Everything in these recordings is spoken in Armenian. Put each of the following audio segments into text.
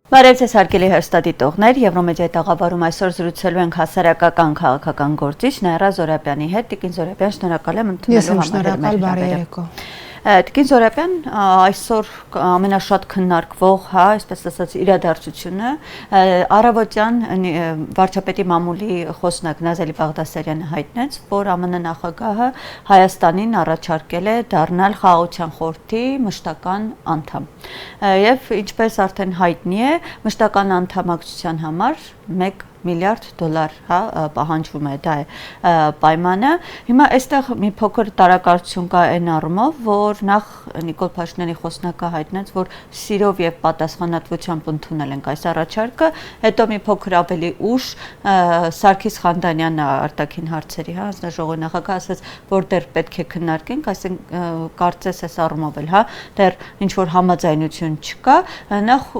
Բարև ձեզ հարգելի հեռուստադիտողներ, Եվրոմեդիայի տաղավարում այսօր զրուցելու ենք հասարակական քաղաքական գործիչ Նաիրա Զորաբյանի հետ։ Տիկին Զորաբյան, շնորհակալ եմ ընդունելու համար հրավերը։ Տիկին Զորաբյան, այսօր ամենաշատ քննարկվող, այսպես ասած, իրադարձությունը առավոտյան վարչապետի մամուլի խոսնակ Նազելի Բաղդասարյանը հայտնեց, որ ԱՄՆ նախագահը Հայաստանին առաջարկել է դառնալ Խաղաղության խորհրդի մշտական անդամ։ Եվ ինչպես արդեն հայտնի է, մշտական անդամակցության համար $1 միլիարդ պահանջվում է, դա է պայմանը։ Հիմա այստեղ մի փոքր տարակարծություն կա այն առումով, որ նախ Նիկոլ Փաշինյանի խոսնակը հայտնեց, որ սիրով եւ պատասխանատվությամբ ընդունել ենք այս առաջարկը, հետո մի փոքր ավելի ուշ Սարգիս Խանդանյանը արտաքին հարցերի հանձնաժողովի նախագահ ասաց, որ դեռ պետք է քննարկենք, այսինքն կարծես այս առումով էլ, դեռ ինչ որ համաձայնություն չկա, նախ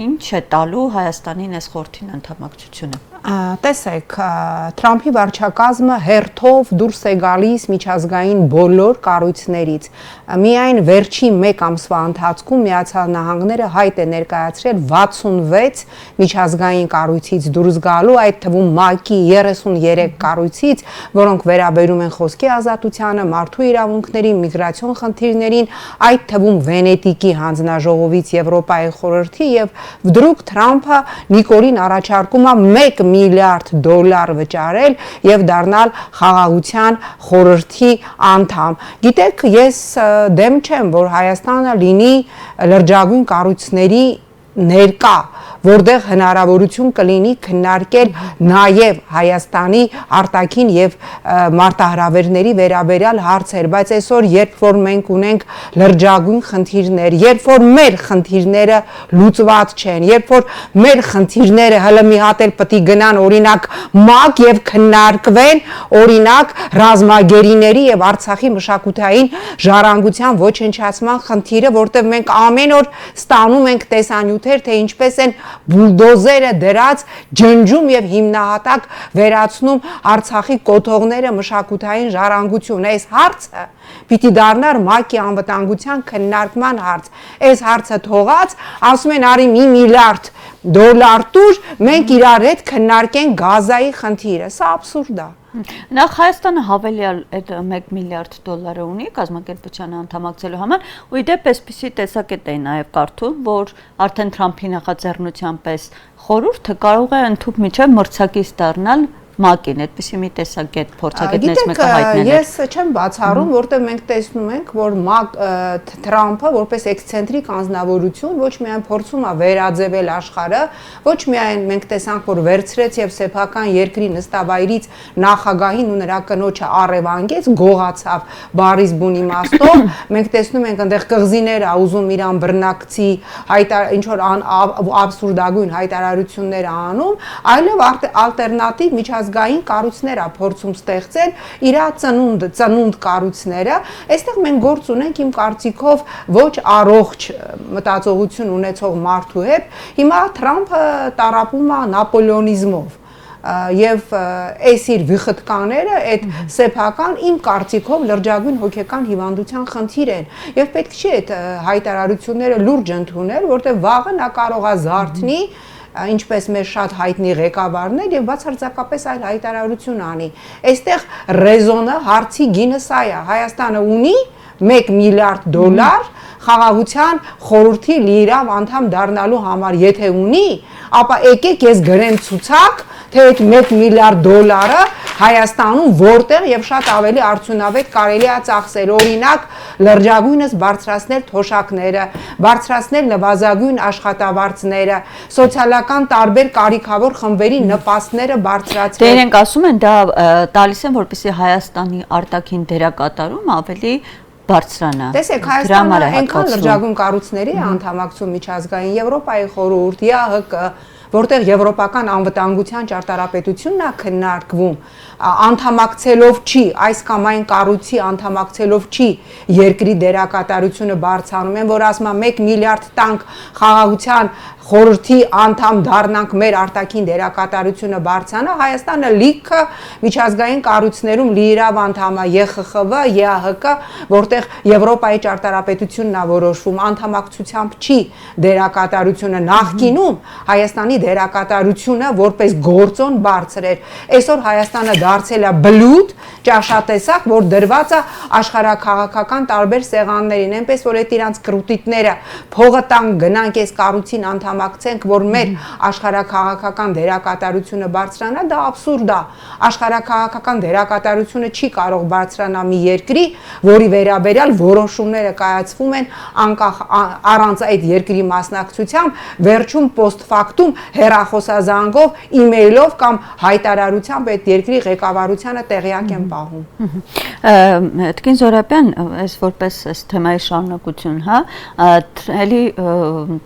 ինչ է տալու Հայաստանին այս խորհրդին անդամակցությունը։ Տեսեք, Թրամփի վարչակազմը հերթով դուրս է գալիս միջազգային բոլոր կառույցներից։ Միայն վերջին 1 ամսվա ընթացքում Միացյալ Նահանգները հայտ է ներկայացրել 66 միջազգային կառույցից դուրս գալու, այդ թվում ՄԱԿ-ի 33 կառույցից, որոնք վերաբերում են խոսքի ազատությանը, մարդու իրավունքներին, միգրացիոն խնդիրներին, այդ թվում Վենետիկի հանձնաժողովից, Եվրոպայի խորհրդի, եւ վդրուկ Թրամփը Նիկոլին առաջարկում է $1 միլիարդ վճարել եւ դառնալ Խաղաղության խորհրդի անդամ։ Գիտեք, ես դեմ չեմ, որ Հայաստանը լինի լրջագույն կառույցների ներկա, որտեղ հնարավորություն կլինի քննարկել նաև Հայաստանի արտաքին եւ մարտահրավերների վերաբերյալ հարցեր, բայց այսօր երբ որ մենք ունենք լրջագույն խնդիրներ, երբ որ մեր խնդիրները լուծված չեն, երբ որ մեր խնդիրները հələ մի հատ էլ պետք է գնան օրինակ ՄԱԿ եւ քննարկվեն, օրինակ ռազմագերիների եւ Արցախի մշակութային ժառանգության ոչնչացման խնդիրը, որտեղ մենք ամեն օր ստանում ենք տեսանյութեր, թե ինչպես են բուլդոզերը դրած ջնջում եւ հիմնահատակ վերացնում Արցախի կոթողները մշակութային ժառանգություն։ Այս հարցը պիտի դառնար ՄԱԿ-ի անվտանգության քննարկման հարց։ Այս հարցը թողած, ասում են արի $1 միլիարդ տուր, մենք իրար հետ քննարկենք Գազայի խնդիրը։ Սա աբսուրդ է։ Նախ Հայաստանը հավելյալ այդ $1 միլիարդ ունի կազմակերպության անդամակցելու համար, ու իդեպ այսպիսի տեսակետ է նաև կարդում, որ արդեն Թրամփի նախաձեռնության պես խորհուրդը կարող է ընդհանուր միջև մրցակից դառնալ ՄԱԿ-ին, այդպիսի մի տեսակետ փորձագետներից մեկը հայտնել է։ Ես չեմ բացառում, որտեղ մենք տեսնում ենք, որ Թրամփը որպես էքսցենտրիկ անձնավորություն ոչ միայն փորձում է վերաձևել աշխարհը, ոչ միայն մենք տեսանք, որ վերցրեց եւ սեփական երկրի նստավայրից նախագահին ու նրա կնոջը առևանգեց, գողացավ բարիս բուն իմաստով, մենք տեսնում ենք այնտեղ կղզիներ ա ուզում իրան բռնակցի, ինչ որ աբսուրդագույն հայտարարություններ անում, այլև ալտերնատիվ միջազգային կառույցներ ա փորձում ստեղծել իր ծնունդ կառույցները։ Այստեղ մենք գործ ունենք իմ կարծիքով ոչ առողջ մտածողություն ունեցող մարդու հետ։ Հիմա Թրամփը տառապում է նապոլեոնիզմով եւ այս իր վիխտկաները այդ սեփական իմ կարծիքով լրջագույն հոգեկան հիվանդության խնդիր են եւ պետք չի այդ հայտարարությունները լուրջ ընդունել, որտեղ վաղը նա կարող է զարթնի, ինչպես մեր շատ հայտնի ղեկավարներ եւ բացարձակապես այլ հայտարարություն անի։ Այստեղ ռեզոնը հարցի գինը սա է։ Հայաստանը ունի $1 միլիարդ խաղաղության խորհրդի լիիրավ անդամ դառնալու համար, եթե ունի, ապա եկեք ես գրեմ ցուցակ, թե այդ $1 միլիարդ Հայաստանում որտեղ եւ շատ ավելի արդյունավետ կարելի է ծախսել, օրինակ լրջագույնս բարձրացնել թոշակները, բարձրացնել նվազագույն աշխատավարձները, սոցիալական տարբեր կարիքավոր խմբերի նպաստները բարձրացնել։ Դե իրենք ասում են դա տալիս են, որպեսզի Հայաստանի արտաքին դերակատարում ավելի բարձրանա։ Տեսեք, Հայաստանը այնքան լրջագույն կառույցների է անդամակցում միջազգային, Եվրոպայի խորհուրդ, ԵԱՀԿ, որտեղ եվրոպական անվտանգության ճարտարապետությունն է քննարկվում, անդամակցելով չի, այս կամ այն կառույցի անդամակցելով չի երկրի դերակատարությունը բարձրանում են, որ ասում է 1 միլիարդ տանկ խաղաղության խորհրդի անդամ դառնանք, մեր արտաքին դերակատարությունը բարձրանա, Հայաստանը լիքը միջազգային կառույցներում լիիրավ անդամ է ԵԽԽՎ, ԵԱՀԿ, որտեղ Եվրոպայի ճարտարապետությունն է որոշվում, անդամակցությամբ չի դերակատարությունը նախկինում Հայաստանի դերակատարությունը որպես գործոն բարձր էր։ Այսօր Հայաստանը դարձել է բլութ, ճաշատեսակ, որ դրված է աշխարհաքաղաքական տարբեր սեղաններին, այնպես որ այդ իրանց կրուտիտները փողը տան գնանք այս կառույցին անդամակցենք, որ մեր աշխարհաքաղաքական դերակատարությունը բարձրանա, դա абսուրդ է։ Աշխարհաքաղաքական դերակատարությունը չի կարող բարձրանալ մի երկրի, որի վերաբերյալ որոշումները կայացվում են անկախ առանց այդ երկրի մասնակցությամբ, վերջում post factum հեռախոսազանգով, email-ով կամ հայտարարությամբ այդ երկրի ղեկավարությանը տեղյակ են պահում։ Տիկին Զոհրաբյան, այս որպես այս թեմայի շարունակություն, հա, էլի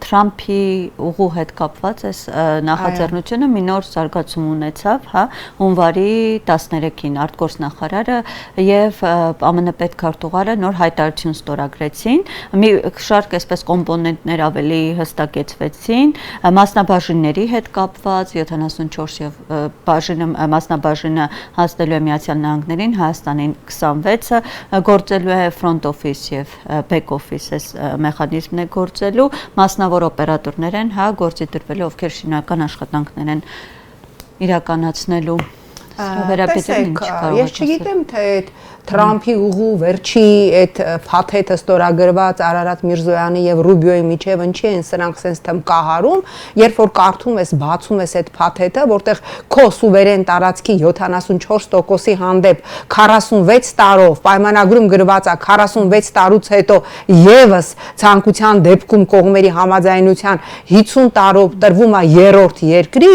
Թրամփի ուղու հետ կապված այս նախաձեռնությունը մի նոր զարգացում ունեցավ, հա, հունվարի 13-ին արտգործնախարարը եւ ԱՄՆ պետքարտուղարը նոր հայտարարություն ստորագրեցին, մի շարք այսպես կոմպոնենտներ ավելի հստակեցվեցին, մասնաբաժինների հետ կապված 74 եւ մասնաբաժինը հասնելու է Միացյալ Նահանգներին, Հայաստանին 26-ը գործելու է front office եւ back office այս մեխանիզմն է գործելու, մասնավոր օպերատորներ են, հա, գործի դրվելու, ովքեր շինական աշխատանքներ են իրականացնելու։ Տեսեք, ես չգիտեմ, թե այդ Թրամփի ուղու վերջի այդ փաթեթը ստորագրված Արարատ Միրզոյանի եւ Ռուբիոյի միջև ինչի են սրանք sense թմկահարում, երբ որ կարդում ես, բացում ես այդ փաթեթը, որտեղ քո սուվերեն տարածքի 74%-ի հանդեպ 46 տարով պայմանագրում գրված է 46 տարուց հետո եւս ցանկության դեպքում կողմերի համաձայնության 50 տարով տրվում է երրորդ երկրի,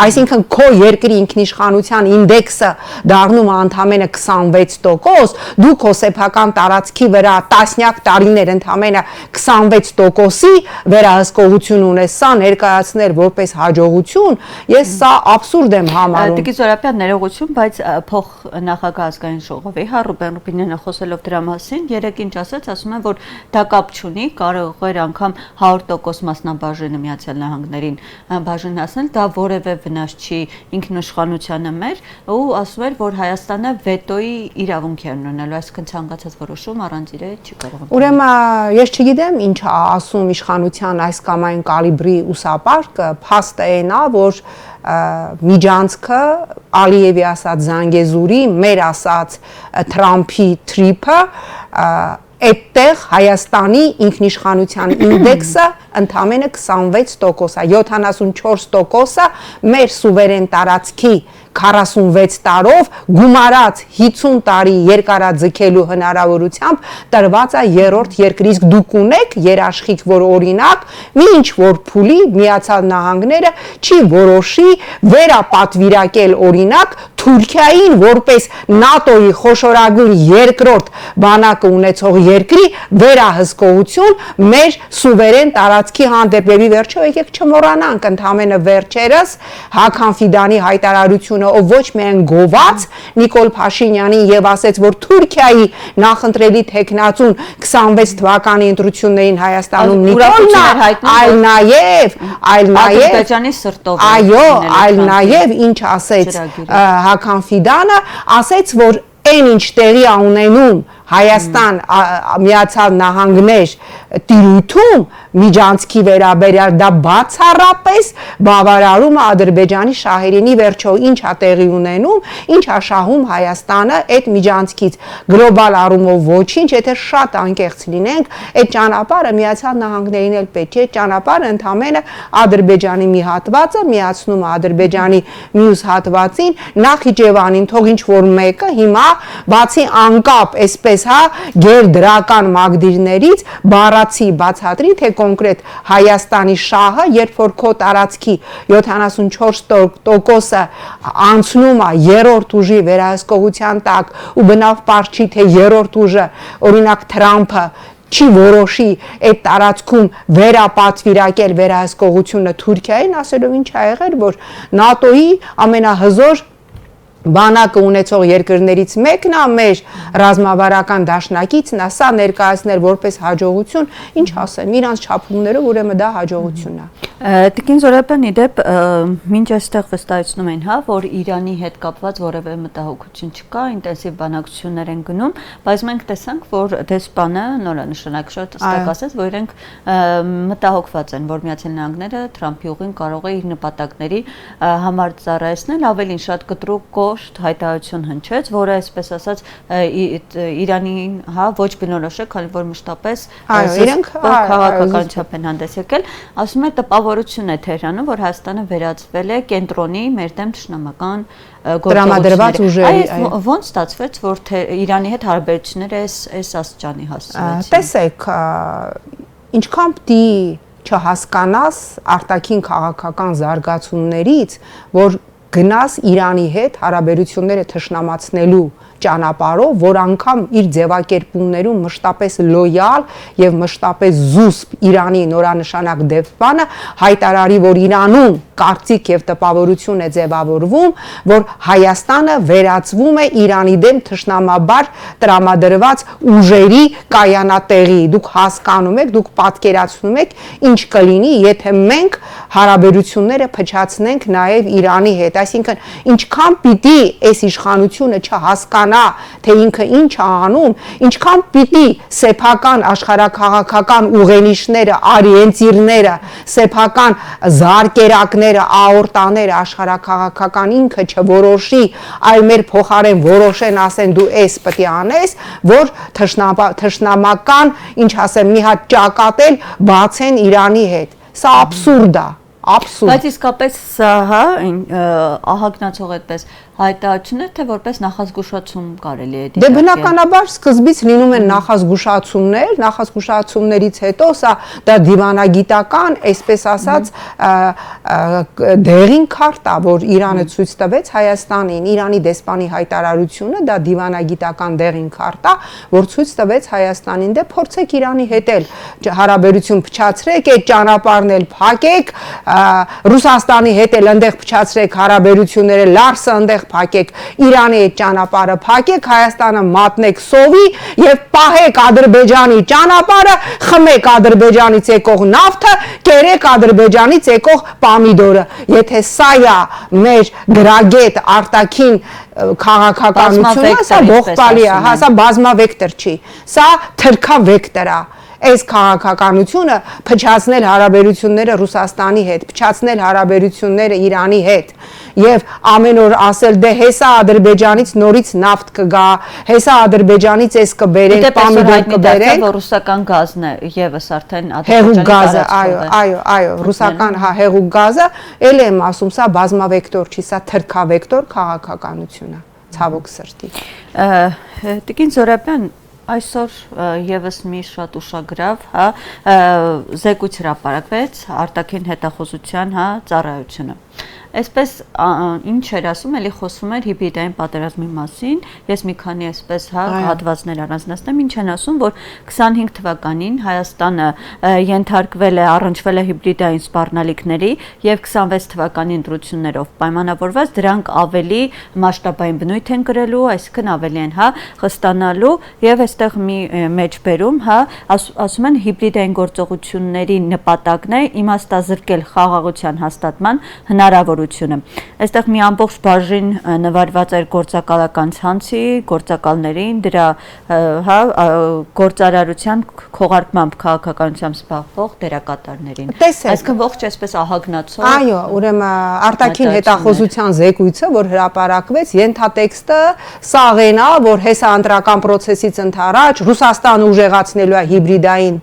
այսինքն քո երկրի ինքնիշխանության ինդեքսը դառնում է ընդամենը 26%, դու քո սեփական տարածքի վրա տասնյակ տարիներ ընդամենը 26%-ի վերահսկողություն ունես, սա ներկայացնել որպես հաջողություն, ես սա абսուրդ եմ համարում։ Տիկին Զոհրաբյան, ներողություն, բայց փոխնախագահ ազգային ժողովի Ռուբեն Ռուբինյանը խոսելով դրա մասին, երեկ ինչ ասաց, ասում են, որ դա կապ չունի, կարող էր անգամ 100% մասնաբաժինը Միացյալ Նահանգներին բաժանացնել, դա որևէ վնաս չի ինքնիշխանությանը մեր, ու ասում էր, որ Հայաստանը վետոյի իրավունք է ունենալու, այսինքն ցանկացած որոշում առանց իր չի կարող։ Ուրեմն ես չգիտեմ ինչ է ասում իշխանության այս կամ այն կալիբրի ուսապարկը, փաստը այն է, որ միջանցքը Ալիևի ասած Զանգեզուրի, մեր ասած Թրամփի թրիփը այդտեղ Հայաստանի ինքնիշխանության ինդեքսը ընդամենը 26% է, 74%-ը մեր սուվերեն տարածքի 46 տարով գումարած 50 տարի երկարաձգելու հնարավորությամբ տրված է երրորդ երկրի, իսկ դուք ունեք երաշխիք, որ օրինակ մի ինչ որ փուլի Միացյալ Նահանգները չի որոշի վերապատվիրակել օրինակ Թուրքիային որպես ՆԱՏՕ-ի խոշորագույն երկրորդ բանակը ունեցող երկրի վերահսկողություն մեր սուվերեն տարածքի հանդեպ եւ ի վերջո եկեք չմոռանանք ընդամենը վերջերս Հական Ֆիդանի հայտարարությունը, ով ոչ միայն գոված Նիկոլ Փաշինյանին եւ ասեց, որ Թուրքիայի նախընտրելի տեխնացուն 26 թվականի ընտրություններին Հայաստանում Նիկոլն է, այլ նաեւ Ադրբեջանի սրտով, այո, այլ նաեւ ինչ ասեց Հական Ֆիդանը, ասեց, որ այն ինչ տեղի է ունենում Հայաստան Միացյալ Նահանգներ տիրույթում միջանցքի վերաբերյալ դա բացառապես բավարարում է Ադրբեջանի շահերին, վերջո ինչ է տեղի ունենում, ինչ է շահում Հայաստանը այդ միջանցքից գլոբալ առումով ոչինչ, եթե շատ անկեղծ լինենք, այդ ճանապարհը Միացյալ Նահանգներին էլ պետք է, ճանապարհը ընդամենը Ադրբեջանի մի հատվածը միացնում է Ադրբեջանի մյուս հատվածին, Նախիջևանին թող ինչ որ մեկը հիմա բացի անկապ այսպես հա գերդրական մագդիրներից բացատրի, թե կոնկրետ Հայաստանի շահը, երբ որ քո տարածքի 74%-ը անցնում է երրորդ ուժի վերահսկողության տակ ու բնավ պարզ չի, թե երրորդ ուժը, օրինակ Թրամփը չի որոշի այդ տարածքում վերապատվիրակել վերահսկողությունը Թուրքիային, ասելով ինչ ա եղել, որ ՆԱՏՕ-ի ամենահզոր բանակը ունեցող երկրներից մեկն է, մեր ռազմավարական դաշնակիցն է, սա ներկայացնել որպես հաջողություն, ինչ ասեմ, իրանց չափումներով ուրեմն դա հաջողությունն է։ Տիկին Զորաբյան, իդեպ մինչ այստեղ վստահեցնում են, հա, որ Իրանի հետ կապված որևէ մտահոգություն չկա, ինտենսիվ բանակցություններ են գնում, բայց մենք տեսանք, որ դեսպանը նորանշանակ շատ հստակ ասաց, որ իրենք մտահոգված են, որ Միացյալ Նահանգները Թրամփի ուղին կարող է իր նպատակների համար ծառայեցնել, ավելին շատ կտրուկ կոշտ հայտարարություն հնչեց, որը այսպես ասած Իրանին, հա, ոչ բնորոշ է, քանի որ մշտապես իրենք քաղաքական չափ են հանդես եկել, ասում է տպավորություն է Թեհրանում, որ Հայաստանը վերածվել է կենտրոնի մեր դեմ թշնամական տրամադրված ուժերի։ Ոնց ստացվեց, որ Իրանի հետ հարաբերությունները այս աստիճանի հասցրեցին։ Տեսեք, ինչքան պիտի չհասկանաս արտաքին քաղաքական զարգացումներից, որ գնաս Իրանի հետ հարաբերությունները թշնամացնելու ճանապարհով, որ անգամ իր ձևակերպումներում մշտապես լոյալ եւ մշտապես զուսպ Իրանի նորանշանակ դեսպանը հայտարարի, որ Իրանում կարծիք եւ տպավորություն է ձևավորվում, որ Հայաստանը վերածվում է Իրանի դեմ թշնամաբար տրամադրված ուժերի կայանատեղի։ Դուք հասկանում եք, դուք պատկերացնում եք, ինչ կլինի, եթե մենք հարաբերությունները փչացնենք նաեւ Իրանի հետ, այսինքն ինչքան պիտի այս իշխանությունը չհասկանա, թե ինքը ինչ է անում, ինչքան պիտի սեփական աշխարհակաղակական ուղենիշները, օրիենտիրները, սեփական զարկերակները, աորտաները աշխարհակաղակական ինքը չորոշի, այլ մեր փոխարեն որոշեն, ասեն դու էս պետք է անես, որ թշնամական, ինչ ասեմ, մի հատ ճակատել բացեն Իրանի հետ։ Սա աբսուրդ է, աբսուրդ։ Բայց իսկապես սա, հա, ահագնացող այդպես հայտարարություն է, թե որպես նախազգուշացում կարելի է դիտարկել։ Դե բնականաբար սկզբից լինում են նախազգուշացումներ, նախազգուշացումներից հետո սա դա դիվանագիտական, այսպես ասած, դեղին քարտ է, որ Իրանը ցույց տվեց Հայաստանին, Իրանի դեսպանի հայտարարությունը դա դիվանագիտական դեղին քարտ է, որ ցույց տվեց Հայաստանին, դե փորձեք Իրանի հետ էլ հարաբերություն փչացրեք, այդ ճանապարհն էլ փակեք, Ռուսաստանի հետ էլ այնտեղ փչացրեք հարաբերությունները, Լարսը այնտեղ փակեք, Իրանի այդ ճանապարհը փակեք, Հայաստանը մատնեք սովի եւ պահեք Ադրբեջանի ճանապարհը, խմեք Ադրբեջանից եկող նավթը, կերեք Ադրբեջանից եկող պամիդորը։ Եթե սա է մեր գրագետ արտաքին քաղաքականությունը, սա ողբալի է, հա, սա բազմավեկտոր չի, սա թրքավեկտոր է։ Այս քաղաքականությունը փչացնել հարաբերությունները Ռուսաստանի հետ, փչացնել հարաբերությունները Իրանի հետ եւ ամեն օր ասել դե հեսա Ադրբեջանից նորից նավթ կգա, հեսա Ադրբեջանից էս կբերենք, պամիդոր կբերենք, որ ռուսական գազն է եւս արդեն հեղուկ գազը, այո, ռուսական հա հեղուկ գազը, ել եմ ասում, սա բազմավեկտոր չի, սա թրքավեկտոր քաղաքականություն է, ցավոք սրտի։ Տիկին Զորաբյան, այսօր եւս մի շատ ուշագրավ, հա, զեկույց հրապարակվեց արտաքին հետախուզության, հա, ծառայությունը։ Այսպես ինչ էր ասում, էլի խոսվում էր հիբրիդային պատերազմի մասին, ես մի քանի այսպես, հա, հատվածներ առանձնացնեմ, ինչ են ասում, որ 25 թվականին Հայաստանը ենթարկվել է, առնչվել է հիբրիդային սպառնալիքների եւ 26 թվականի ընտրություններով պայմանավորված դրանք ավելի մասշտաբային բնույթ են կրելու, այսինքն ավելի են, հա, խստանալու եւ այստեղ մի մեջբերում, հա, ասում են հիբրիդային գործողությունների նպատակն է իմաստազրկել խաղաղության հաստատման հնարավորությունը։ Այստեղ մի ամբողջ բաժին նվարված էր գործակալական ցանցի, գործակալներին, դրա, հա, գործարարության քողարկմամբ քաղաքականությամբ զբաղվող դերակատարներին։ Այսինքն ողջ այսպես ահագնացող։ Այո, ուրեմն արտաքին հետախուզության զեկույցը, որ հրապարակվեց, ենթատեքստը սաղեն է, որ հեսա ընտրական process-ից ընդառաջ Ռուսաստանը ուժեղացնելու է հիբրիդային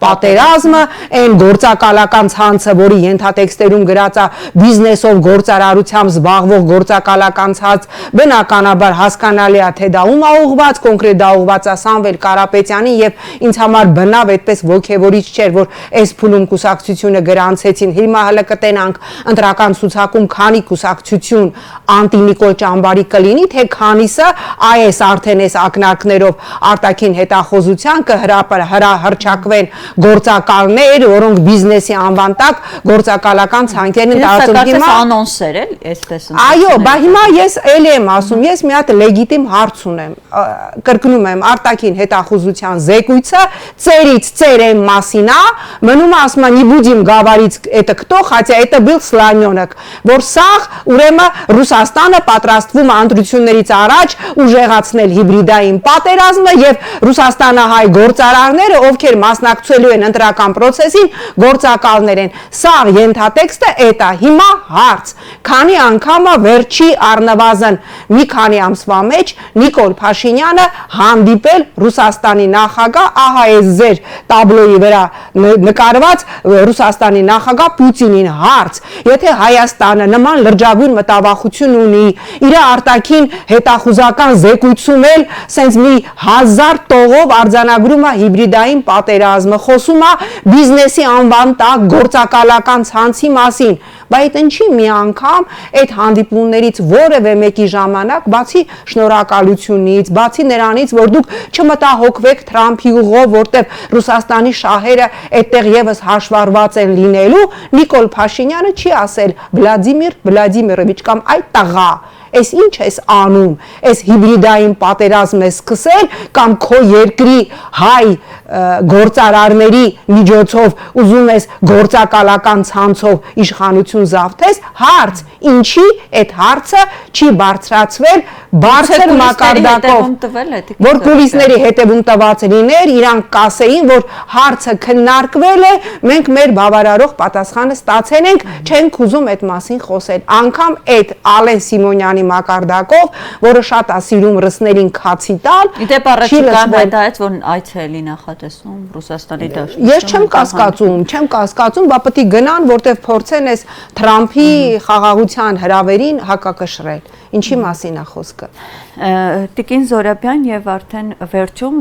պատերազմը, այն գործակալական ցանցը, որի ենթատեքստերում գրած է բիզնեսով գործարարությամբ զբաղվող գործակալական ցանց, բնականաբար հասկանալի է թե դա ում է ուղղված, կոնկրետ դա ուղղված է Սամվել Կարապետյանին եւ ինձ համար բնավ այդպես ոգևորիչ չէր, որ այս փուլում կուսակցությունը գրանցեցին։ Հիմա հələ կտենանք ընտրական ցուցակում քանի կուսակցություն անտի-Նիկոլ Ճամբարի կլինի, թե քանիսը այս արդեն այս ակնարկներով արտաքին հետախուզության կհրճակվեն գործակալներ, որոնք բիզնեսի անվան տակ գործակալական ցանկերն են տարածում։ Հիմա անոնսեր էլ այսպես են։ Այո, բա հիմա ես էլ եմ ասում, ես մի հատ լեգիտիմ հարց ունեմ, կրկնում եմ, արտաքին հետախուզության զեկույցը ծերից ծերեն մասին է, մնում ասում не будем говорить это кто, хотя это был Слонёнок, որ սաղ ուրեմն Ռուսաստանը պատրաստվում է ընտրություններից առաջ ուժեղացնել հիբրիդային պատերազմը եւ Ռուսաստանահայ գործարարները, ովքեր մասնակցելու են ընտրական process-ին, գործակալներ են։ Սաղ ենթատեքստը էտա։ Հիմա հարց, քանի անգամ է վերջի առնվազն մի քանի ամսվա մեջ Նիկոլ Փաշինյանը հանդիպել Ռուսաստանի նախագահ, ահա այս ձեր տաբլոյի վրա նկարված Ռուսաստանի նախագահ Պուտինին հարց, եթե Հայաստանը նման լրջագույն մտավախություն ունի, իր արտաքին հետախուզական զեկույցում էլ սենց մի 1000 տողով արձանագրում է հիբրիդային պատերազմը, խոսում է բիզնեսի անվան տակ գործակալական ցանցի մասին, բայց ինչի մի անգամ այդ հանդիպումներից որևէ մեկի ժամանակ, բացի շնորհակալությունից, բացի նրանից, որ դուք չմտահոգվեք Թրամփի ուղով, որտեղ Ռուսաստանի շահերը այդտեղ եւս հաշվառված են լինելու, Նիկոլ Փաշինյանը չի ասել Վլադիմիր Վլադիմիրովիչ կամ այ տղա, այս ինչ ես անում, այս հիբրիդային պատերազմ ես սկսել կամ քո երկրի հայ գործարարների միջոցով ուզում ես գործակալական ցանցով իշխանություն զավթես, հարց, ինչի այդ հարցը չի բարձրացվել բարձր մակարդակով, որ կուլիսների հետևում տված լիներ, իրանք կասեին, որ հարցը քննարկվել է, մենք մեր բավարարող պատասխանը ստացել ենք, չենք ուզում այդ մասին խոսել, անգամ այդ Ալեն Սիմոնյանի մակարդակով, որը շատ է սիրում ռուսներին քացի տալ, Իդեպ առաջիկայում հայտարարեց, որ այցելի նախատեսում Ռուսաստանի դաշտում։ Ես չեմ կասկածում, բա պետք է գնան, որտեղ փորձեն այս Թրամփի խաղաղության հրավերին հակակշռել։ Ինչի մասին է խոսքը։ Տիկին Զորաբյան եւ արդեն վերջում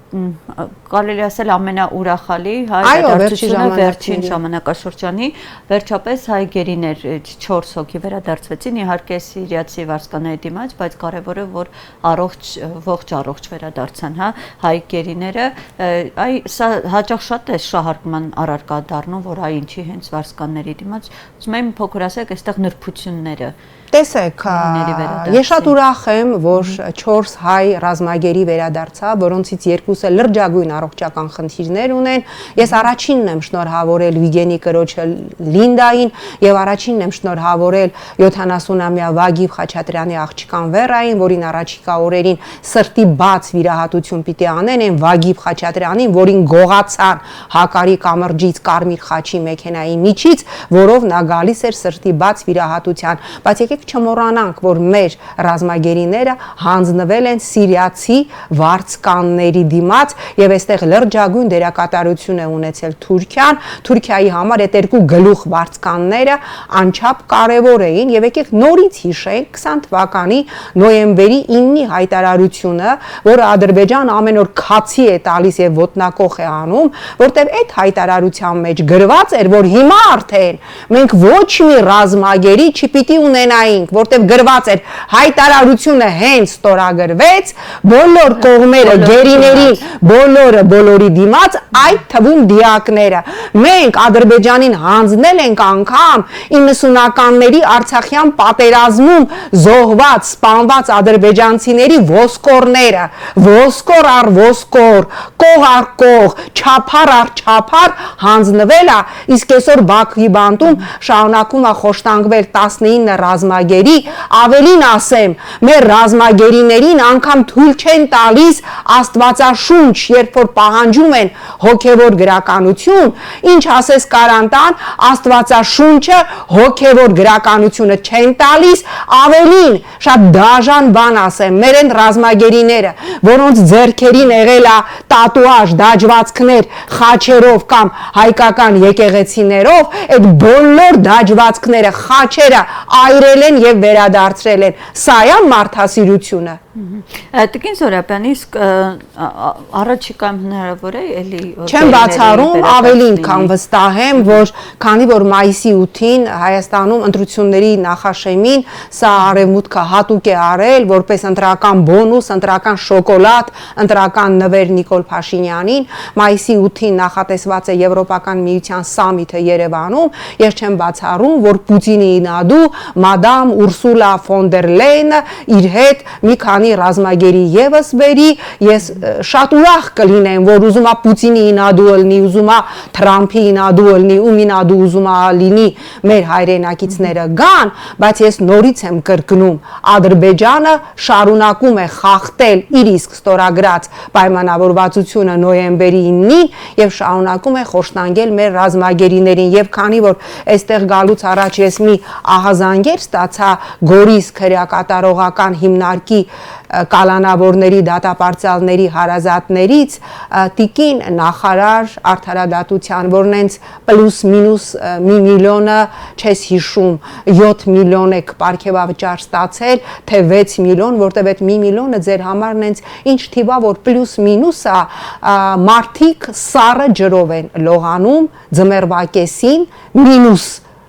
կարելի ասել ամենաուրախալի հայտարարությունը վերջին ժամանակաշրջանի վերջապես հայ գերիներ 4 հոգի վերադարձվեցին, իհարկե սիրիացի վարձկանների դիմաց, բայց կարևորը որ ողջ վերադարձան, հայ գերիները, սա հաճախ շատ է շահարկման առարկա դառնում, որ այ ինչի հենց վարձկանների դիմաց, ուզում եմ փոքր ասեք, այստեղ նրբությունները Տեսեք, ես շատ ուրախ եմ, որ 4 հայ ռազմագերի վերադարձա, որոնցից երկուսը լրջագույն առողջական խնդիրներ ունեն։ Ես առաջինն եմ շնորհավորել Վիգենի կրոջը Լինդային եւ առաջինն եմ շնորհավորել 70-ամյա Վագիվ Խաչատրյանի աղջկան Վերային, որին առաջիկա օրերին սրտի բաց վիրահատություն պիտի անեն այն Վագիվ Խաչատրյանին, որին գողացան Հակարի կամրջից Կարմիր խաչի մեքենայի միջից, որով նա գալիս էր սրտի բաց վիրահատության, բայց չմոռանանք, որ մեր ռազմագերիները հանձնվել են սիրիացի վարձկանների դիմաց եւ այստեղ լրջագույն դերակատարություն է ունեցել Թուրքիան, Թուրքիայի համար այդ երկու գլուխ վարձկանները անչափ կարեւոր էին եւ եկեք նորից հիշենք 20 թվականի նոյեմբերի 9-ի հայտարարությունը, որը Ադրբեջան ամեն օր քացի է տալիս եւ ոտնակոխ է անում, որտեղ այդ հայտարարության մեջ գրված էր, որ հիմա արդեն մենք ոչ մի ռազմագերի չպիտի ունենա որտեղ գրված էր հայտարարությունը հենց ստորագրվեց բոլոր կողմերը գերիներին բոլորի դիմաց այդ թվում դիակները մենք Ադրբեջանին հանձնել ենք անգամ 90-ականների Արցախյան պատերազմում զոհված սպանված ադրբեջանցիների ոսկորները ոսկոր առ ոսկոր կող առ կող չափար առ չափար հանձնվել է իսկ այսօր Բաքվի բանտում շարունակում է խոշտանգվել 19 ռազմագեր ռազմագերի, ավելին ասեմ, մեր ռազմագերիներին անգամ թույլ չեն տալիս Աստվածաշունչ, երբ որ պահանջում են հոգևոր գրականություն, ինչ ասես կարանտան, Աստվածաշունչը հոգևոր գրականությունը չեն տալիս, ավելին շատ դաժան բան ասեմ, մեր են ռազմագերիները, որոնց ձեռքերին եղել է տատուաժ, դաջվածքներ խաչերով կամ հայկական եկեղեցիներով, այդ բոլոր դաջվածքները, խաչերը այրել են եւ վերադարձրել են։ Սա է մարդասիրությունը։ Տիկին Զորաբյան, իսկ առաջիկայում հնարավոր է էլի չեմ բացառում, ավելին քան վստահ եմ, որ քանի որ մայիսի 8-ին Հայաստանում ընտրությունների նախաշեմին սա արևմուտքը հատուկ է արել որպես ընտրական բոնուս, ընտրական շոկոլադ, ընտրական նվեր Նիկոլ Փաշինյանին, մայիսի 8-ին նախատեսված է Եվրոպական միության սամիթը Երևանում, ես չեմ բացառում, որ Պուտինի ինադու մադամ Ուրսուլա ֆոն դեր Լեյնը իր հետ մի քանի ռազմագերի եւս բերի, ես շատ ուրախ կլինեմ, որ ուզում է Պուտինի ինադու լինի, ուզում է Թրամփի ինադու լինի, ում ինադու ուզում է լինի, մեր հայրենակիցները գան, բայց ես նորից եմ կրկնում, Ադրբեջանը շարունակում է խախտել իր իսկ ստորագրած պայմանավորվածությունը նոյեմբերի 9-ին եւ շարունակում է խոշտանգել մեր ռազմագերիներին եւ քանի որ այստեղ գալուց առաջ ես մի ահազանգեր ստացա Գորիս քրեակատարողական հիմնարկի կալանավորների դատապարտյալների հարազատներից տիկին նախարար արդարադատության, որ նենց պլյուս մինուս մի միլիոնը չես հիշում 7 միլիոն եք պարգևավճար ստացել, թե 6 միլիոն, որտեվ այդ մի միլիոնը ձեր համար նենց ինչ թիվա, որ պլյուս մինուս է, մարդիկ սառը ջրով են լողանում ձմեռվա կեսին, մինուս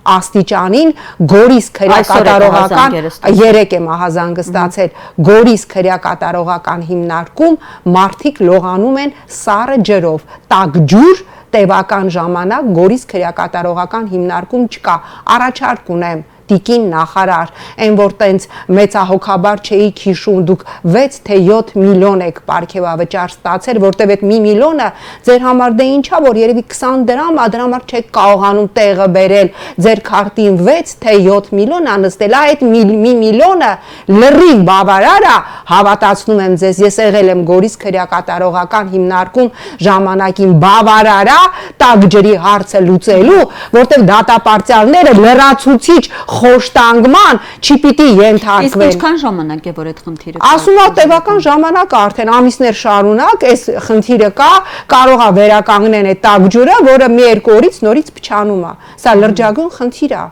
աստիճանին Գորիս քրեակատարողական 3 եմ ահազանգը ստացել Գորիս քրեակատարողական հիմնարկում մարդիկ լողանում են սառը ջրով տաք ջուր տևական ժամանակ Գորիս քրեակատարողական հիմնարկում չկա առաջարկ ունեմ տիկին նախարար, այն որ տենց մեծահոգաբար չէիք հիշում, դուք 6 թե 7 միլիոն եք պարգևավճար ստացել, որտեվ այդ մի միլիոնը ձեր համար դե ինչա, որ երևի 20 դրամ, դրա համար չեք կարողանում տեղը բերել, ձեր քարտին 6 թե 7 միլիոն անստել, այդ մի միլիոնը լրիվ բավարար է, հավատացնում եմ ձեզ, ես եղել եմ Գորիս քրեակատարողական հիմնարկում ժամանակին բավարար է, տաք ջրի հարցը լուծելու, որտեվ դատապարտյալները լրացուցիչ խոշտանգման չպիտի ենթարկվեն։ Իսկ ինչքան ժամանակ է որ այդ խնդիրը։ Ասում եմ տևական ժամանակ է արդեն ամիսներ շարունակ այս խնդիրը կա, կարող է վերականգնեն այդ տաք ջուրը, որը մի երկու օրից նորից փչանում է։ Սա լրջագույն խնդիր է։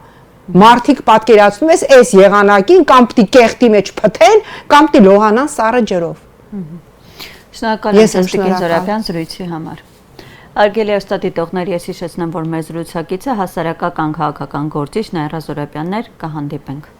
Մարդիկ պատկերացնում ես այս եղանակին կամ պիտի կեղտի մեջ փթեն, կամ պիտի լողանան սառը ջրով։ Շնորհակալ եմ Տիկին Զորաբյան զրույցի համար։ Արգելի արտադիտողներ, ես հիշեցնեմ, որ մեր զրուցակիցը հասարակական քաղաքական գործիչ Նաիրա Զորաբյանն էր, կհանդիպենք։